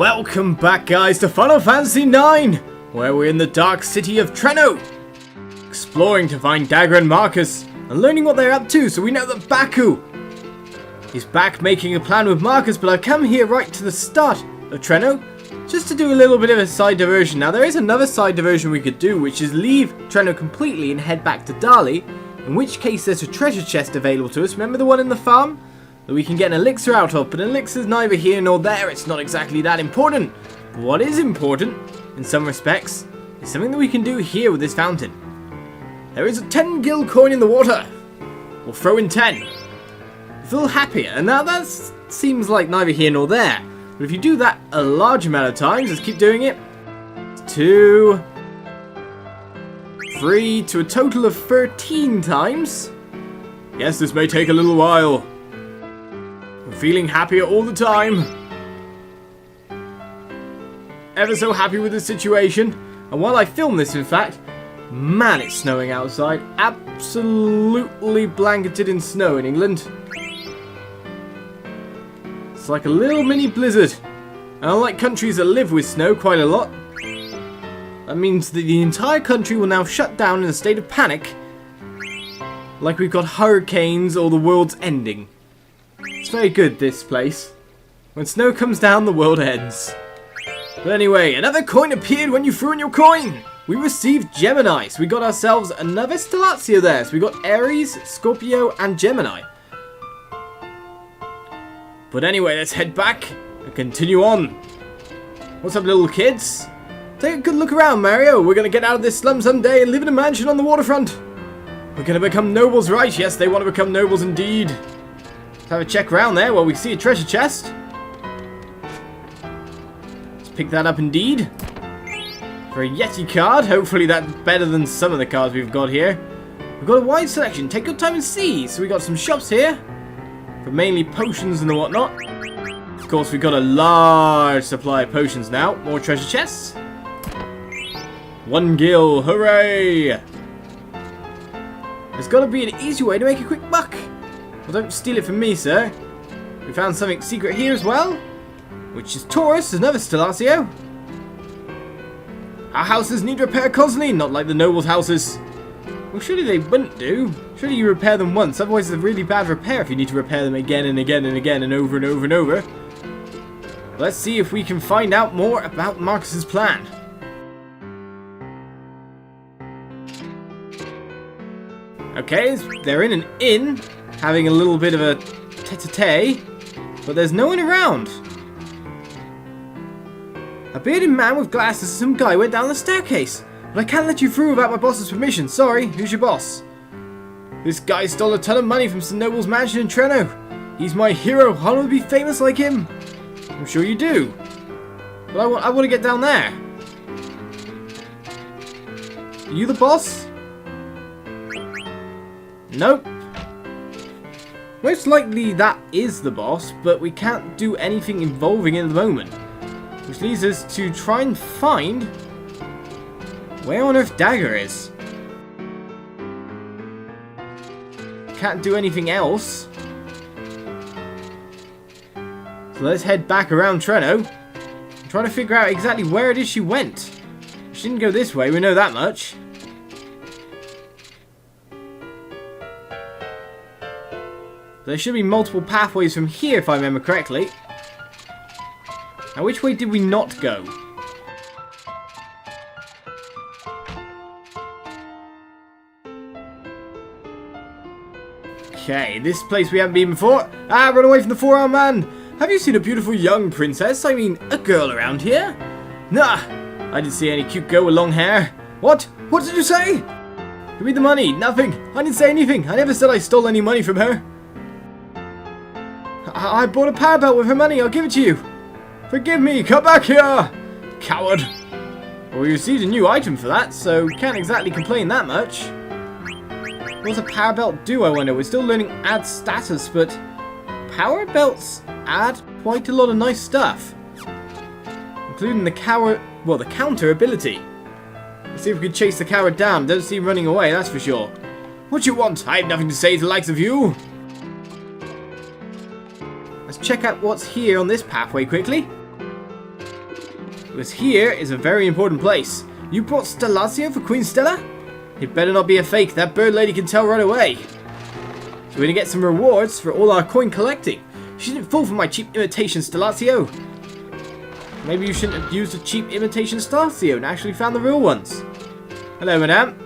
Welcome back, guys, to Final Fantasy IX, where we're in the dark city of Treno, exploring to find Dagger and Marcus, and learning what they're up to, so we know that Baku is back making a plan with Marcus, but I've come here right to the start of Treno, just to do a little bit of a side diversion. Now, there is another side diversion we could do, which is leave Treno completely and head back to Dali, in which case there's a treasure chest available to us. Remember the one in the farm? That we can get an elixir out of, but an elixir's neither here nor there. It's not exactly that important. But what is important, in some respects, is something that we can do here with this fountain. There is a 10 gil coin in the water. We'll throw in 10. Feel happier, and now that seems like neither here nor there. But if you do that a large amount of times, let's keep doing it. 2, 3, to a total of 13 times. Yes, this may take a little while. I'm feeling happier all the time. Ever so happy with the situation. And while I film this, in fact, man, it's snowing outside. Absolutely blanketed in snow in England. It's like a little mini blizzard. And unlike countries that live with snow quite a lot, that means that the entire country will now shut down in a state of panic. Like we've got hurricanes or the world's ending. It's very good, this place. When snow comes down, the world ends. But anyway, another coin appeared when you threw in your coin. We received Gemini, so we got ourselves another Stellatio there. So we got Aries, Scorpio, and Gemini. But anyway, let's head back and continue on. What's up, little kids? Take a good look around, Mario. We're going to get out of this slum someday and live in a mansion on the waterfront. We're going to become nobles, right? Yes, they want to become nobles indeed. Let's have a check around there. Well, we see a treasure chest. Let's pick that up indeed. For a Yeti card. Hopefully that's better than some of the cards we've got here. We've got a wide selection. Take your time and see. So we got some shops here. For mainly potions and whatnot. Of course, we've got a large supply of potions now. More treasure chests. 1 gil. Hooray! There's got to be an easy way to make a quick buck. Well, don't steal it from me, sir. We found something secret here as well, which is Taurus, another Stellatio. Our houses need repair constantly, not like the nobles' houses. Well, surely they wouldn't do. Surely you repair them once, otherwise it's a really bad repair if you need to repair them again and again and again and over and over and over. Let's see if we can find out more about Marcus's plan. Okay, they're in an inn, having a little bit of a tete-a-tete, but there's no one around. A bearded man with glasses and some guy went down the staircase, but I can't let you through without my boss's permission. Sorry, who's your boss? This guy stole a ton of money from some noble's mansion in Treno. He's my hero. I want to be famous like him. I'm sure you do. But I want to get down there. Are you the boss? Nope. Most likely that is the boss, but we can't do anything involving it at the moment. Which leads us to try and find where on earth Dagger is. Can't do anything else. So let's head back around Treno and try to figure out exactly where it is she went. She didn't go this way, we know that much. There should be multiple pathways from here, if I remember correctly. Now, which way did we not go? Okay, this place we haven't been before. Ah, run away from the 4-armed man! Have you seen a beautiful young princess? I mean, a girl around here? Nah, I didn't see any cute girl with long hair. What? What did you say? Give me the money. Nothing. I didn't say anything. I never said I stole any money from her. I bought a power belt with her money. I'll give it to you. Forgive me. Come back here. Coward. Well, we received a new item for that, so can't exactly complain that much. What does a power belt do, I wonder? We're still learning add status, but power belts add quite a lot of nice stuff. Including the counter ability. Let's see if we can chase the coward down. Don't see him running away, that's for sure. What you want? I have nothing to say to the likes of you. Let's check out what's here on this pathway quickly. Because here is a very important place. You brought Stellacio for Queen Stella? It better not be a fake. That bird lady can tell right away. So we're going to get some rewards for all our coin collecting. She didn't fall for my cheap imitation Stellacio. Maybe you shouldn't have used a cheap imitation Stellacio and actually found the real ones. Hello, madame.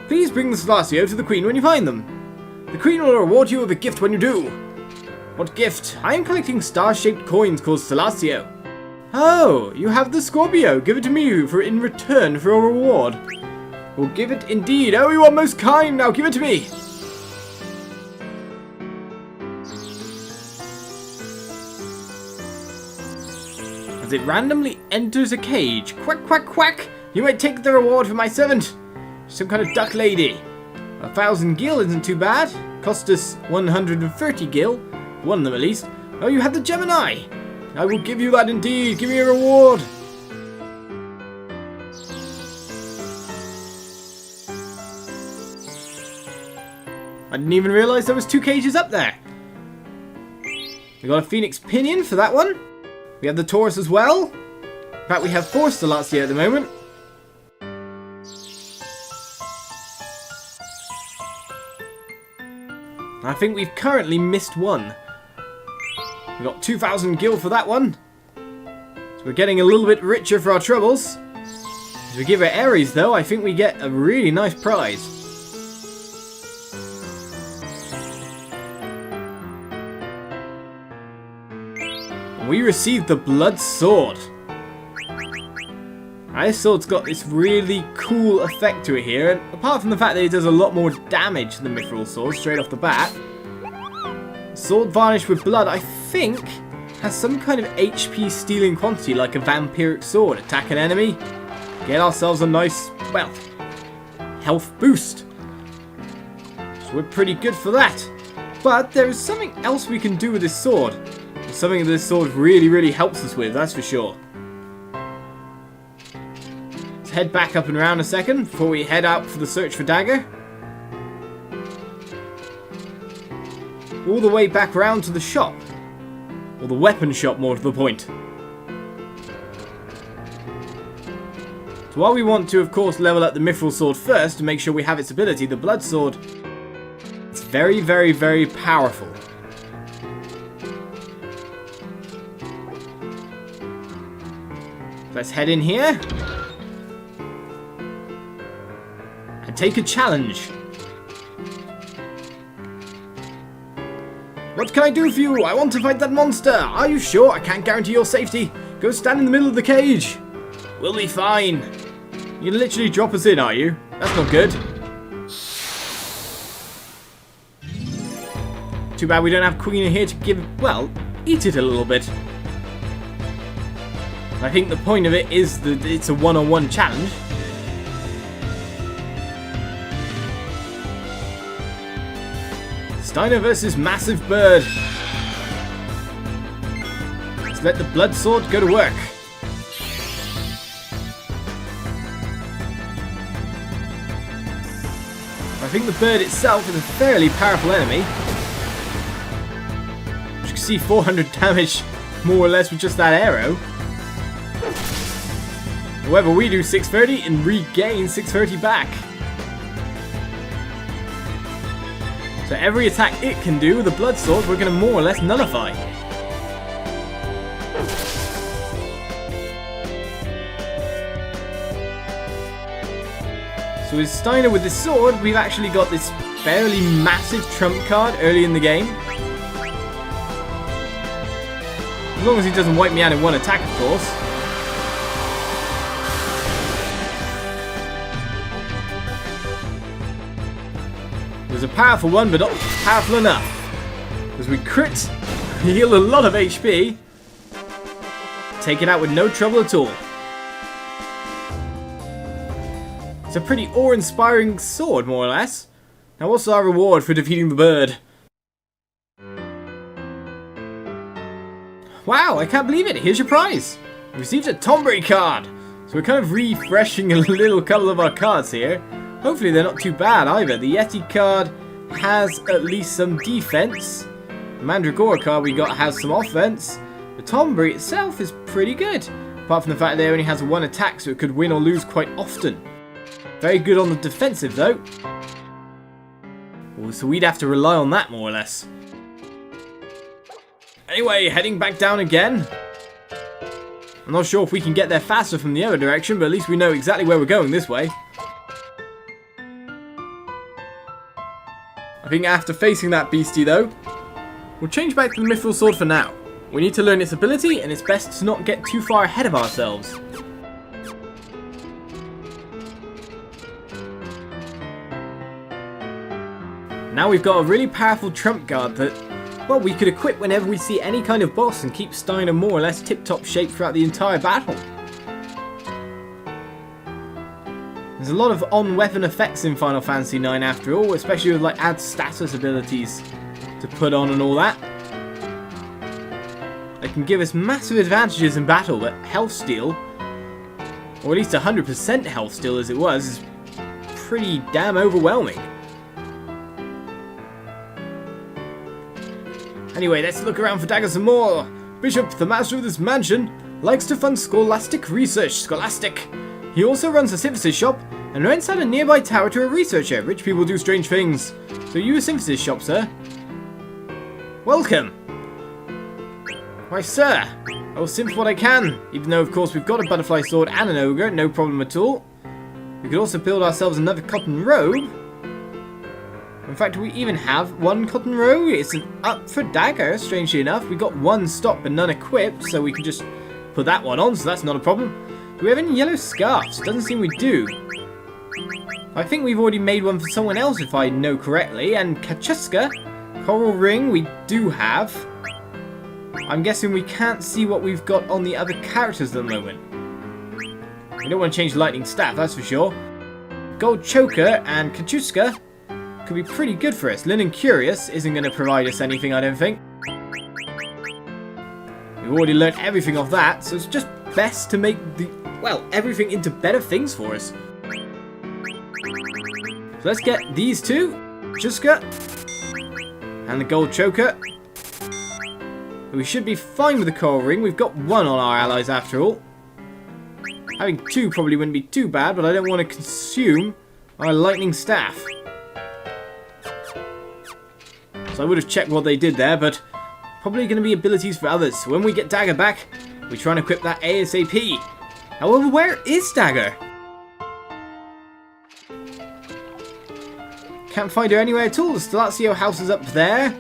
Please bring the Stellacio to the Queen when you find them. The Queen will reward you with a gift when you do. What gift? I am collecting star-shaped coins called Stellacio. Oh, you have the Scorpio. Give it to me in return for a reward. We'll give it indeed. Oh, you are most kind. Now give it to me. As it randomly enters a cage. Quack, quack, quack. You may take the reward for my servant. Some kind of duck lady. 1,000 gil isn't too bad. Cost us 130 gil. One of them at least. Oh, you had the Gemini. I will give you that indeed. Give me a reward. I didn't even realize there was 2 cages up there. We got a Phoenix Pinion for that one. We have the Taurus as well. In fact, we have 4 Stellacio at the moment. I think we've currently missed one. We got 2,000 gil for that one. So we're getting a little bit richer for our troubles. As we give her Ares though, I think we get a really nice prize. We received the Blood Sword. This sword's got this really cool effect to it here, and apart from the fact that it does a lot more damage than the Mithril Sword straight off the bat, sword varnished with blood, I think, has some kind of HP stealing quantity like a vampiric sword. Attack an enemy, get ourselves a nice, well, health boost. So we're pretty good for that. But there is something else we can do with this sword. Something that this sword really, really helps us with, that's for sure. Let's head back up and around a second before we head out for the search for Dagger. All the way back round to the shop. Or the weapon shop, more to the point. So while we want to, of course, level up the Mithril Sword first to make sure we have its ability, the Blood Sword, it's very, very, very powerful. Let's head in here and take a challenge. What can I do for you? I want to fight that monster. Are you sure? I can't guarantee your safety. Go stand in the middle of the cage. We'll be fine. You literally drop us in, are you? That's not good. Too bad we don't have Queen in here to give, well, eat it a little bit. I think the point of it is that it's a one-on-one challenge. Steiner versus Massive Bird. Let's let the Blood Sword go to work. I think the bird itself is a fairly powerful enemy. You can see 400 damage more or less with just that arrow. However, we do 630 and regain 630 back. So every attack it can do with the Blood Sword, we're going to more or less nullify. So with Steiner with this sword, we've actually got this fairly massive trump card early in the game. As long as he doesn't wipe me out in one attack, of course. A powerful one, but not powerful enough. As we crit, we heal a lot of HP. Take it out with no trouble at all. It's a pretty awe-inspiring sword, more or less. Now what's our reward for defeating the bird? Wow, I can't believe it. Here's your prize. You received a Tombury card. So we're kind of refreshing a little couple of our cards here. Hopefully they're not too bad either. The Yeti card has at least some defense. The Mandragora card we got has some offense. The Tombury itself is pretty good. Apart from the fact that it only has one attack, so it could win or lose quite often. Very good on the defensive, though. So we'd have to rely on that, more or less. Anyway, heading back down again. I'm not sure if we can get there faster from the other direction, but at least we know exactly where we're going this way. I think after facing that beastie, though, we'll change back to the Mithril Sword for now. We need to learn its ability, and it's best to not get too far ahead of ourselves. Now we've got a really powerful trump card that, well, we could equip whenever we see any kind of boss and keep Steiner more or less tip-top shape throughout the entire battle. There's a lot of on-weapon effects in Final Fantasy IX after all, especially with like add status abilities to put on and all that. They can give us massive advantages in battle, but health steal, or at least 100% health steal as it was, is pretty damn overwhelming. Anyway, let's look around for daggers some more. Bishop, the master of this mansion, likes to fund scholastic research. Scholastic. He also runs a synthesis shop and rents out a nearby tower to a researcher. Rich people do strange things. So you a synthesis shop, sir? Welcome. Why, sir, I will synth what I can. Even though, of course, we've got a butterfly sword and an ogre, no problem at all. We could also build ourselves another cotton robe. In fact, we even have one cotton robe. It's an up for dagger, strangely enough. We got one stock but none equipped, so we can just put that one on, so that's not a problem. Do we have any yellow scarves? Doesn't seem we do. I think we've already made one for someone else, if I know correctly. And Kachuska, coral ring, we do have. I'm guessing we can't see what we've got on the other characters at the moment. We don't want to change lightning staff, that's for sure. Gold choker and Kachuska could be pretty good for us. Linen Curious isn't going to provide us anything, I don't think. We've already learnt everything off that, so it's just best to make the, well, everything into better things for us. So let's get these two, Juska and the gold choker. We should be fine with the coral ring. We've got one on our allies after all. Having two probably wouldn't be too bad, but I don't want to consume our lightning staff. So I would have checked what they did there, but probably going to be abilities for others. So when we get Dagger back, we try and equip that ASAP. However, where is Dagger? Can't find her anywhere at all. The Stellacio house is up there.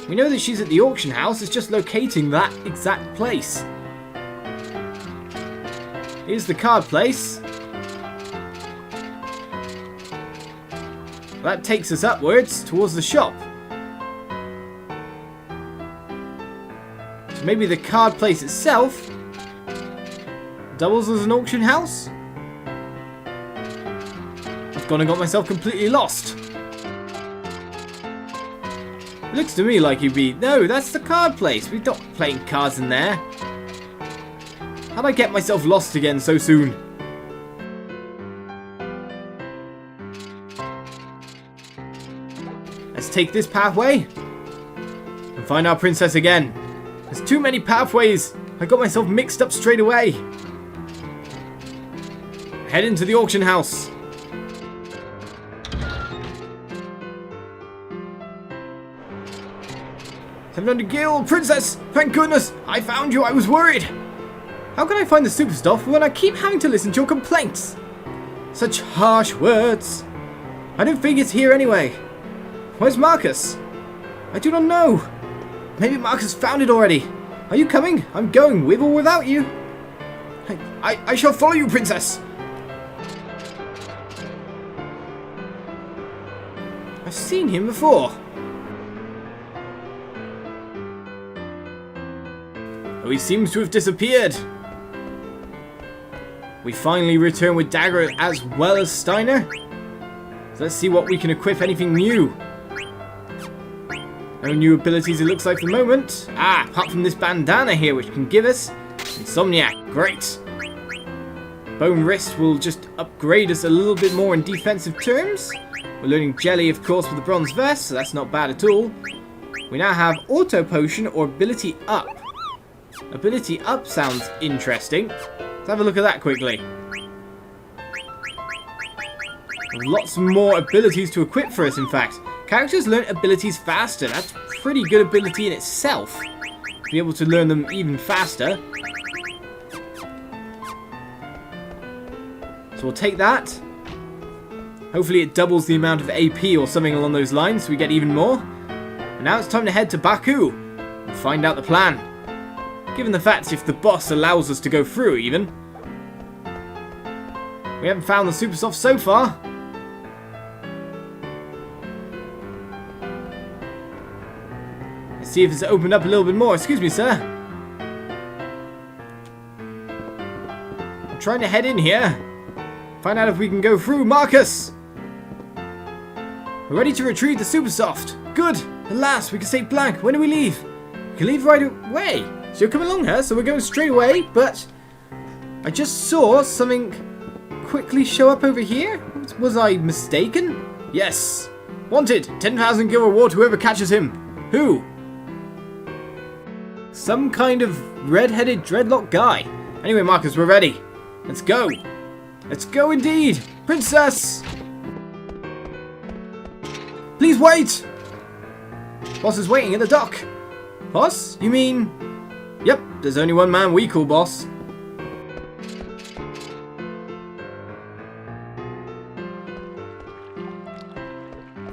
We know that she's at the auction house. It's just locating that exact place. Here's the card place. That takes us upwards towards the shop. So maybe the card place itself doubles as an auction house? I've gone and got myself completely lost. It looks to me like you'd be... No, that's the card place. We're not playing cards in there. How'd I get myself lost again so soon? Let's take this pathway and find our princess again. There's too many pathways. I got myself mixed up straight away. Head into the auction house. $700 gil, princess! Thank goodness! I found you, I was worried! How can I find the super stuff when I keep having to listen to your complaints? Such harsh words. I don't think it's here anyway. Where's Marcus? I do not know. Maybe Marcus found it already. Are you coming? I'm going with or without you. I shall follow you, princess. I've seen him before. Oh, he seems to have disappeared. We finally return with Dagger as well as Steiner. So let's see what we can equip, anything new. No new abilities it looks like for the moment. Ah, apart from this bandana here which can give us Insomniac. Great. Bone Wrist will just upgrade us a little bit more in defensive terms. We're learning Jelly, of course, with the Bronze Vest, so that's not bad at all. We now have Auto Potion or Ability Up. Ability up sounds interesting. Let's have a look at that quickly. Lots more abilities to equip for us, in fact. Characters learn abilities faster. That's pretty good ability in itself. Be able to learn them even faster. So we'll take that. Hopefully it doubles the amount of AP or something along those lines so we get even more. And now it's time to head to Baku and find out the plan. Given the fact if the boss allows us to go through even. We haven't found the Super Soft so far. Let's see if it's opened up a little bit more. Excuse me, sir. I'm trying to head in here. Find out if we can go through. Marcus! We're ready to retrieve the Super Soft. Good! At last, we can save Blank. When do we leave? We can leave right away. So you're coming along here, so we're going straight away, but I just saw something quickly show up over here. Was I mistaken? Yes. Wanted. 10,000 gil reward whoever catches him. Who? Some kind of red-headed dreadlock guy. Anyway, Marcus, we're ready. Let's go. Let's go indeed. Princess! Please wait! Boss is waiting at the dock. Boss? You mean... Yep, there's only one man we call boss.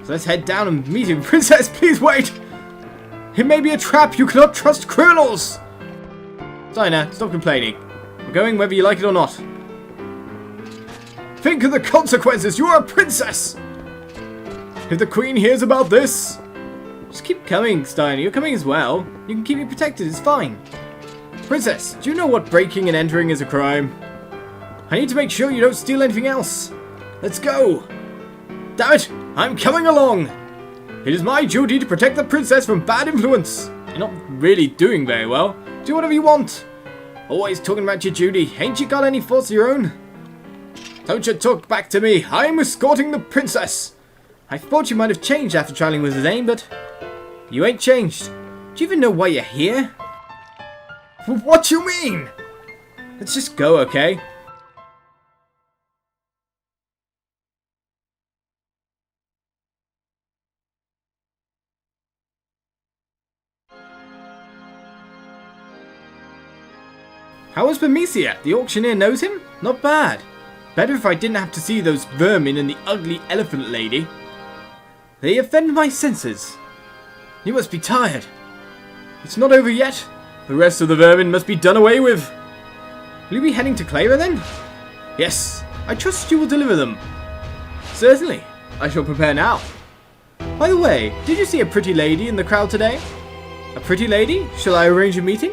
So let's head down and meet him. Princess, please wait! It may be a trap. You cannot trust criminals! Steiner, stop complaining. We're going whether you like it or not. Think of the consequences. You are a princess! If the queen hears about this... Just keep coming, Steiner. You're coming as well. You can keep me protected. It's fine. Princess, do you know what breaking and entering is a crime? I need to make sure you don't steal anything else. Let's go. Damn it, I'm coming along. It is my duty to protect the princess from bad influence. You're not really doing very well. Do whatever you want. Always talking about your duty. Ain't you got any thoughts of your own? Don't you talk back to me. I'm escorting the princess. I thought you might have changed after traveling with Zane, but you ain't changed. Do you even know why you're here? What you mean? Let's just go, okay? How was Bermesia? The auctioneer knows him? Not bad. Better if I didn't have to see those vermin and the ugly elephant lady. They offend my senses. You must be tired. It's not over yet. The rest of the vermin must be done away with. Will you be heading to Clara then? Yes, I trust you will deliver them. Certainly. I shall prepare now. By the way, did you see a pretty lady in the crowd today? A pretty lady? Shall I arrange a meeting?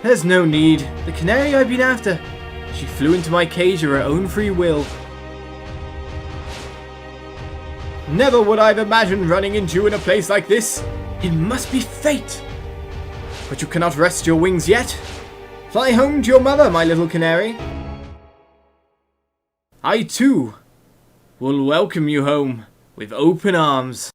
There's no need. The canary I've been after. She flew into my cage of her own free will. Never would I have imagined running into you in a place like this. It must be fate. But you cannot rest your wings yet. Fly home to your mother, my little canary. I, too, will welcome you home with open arms.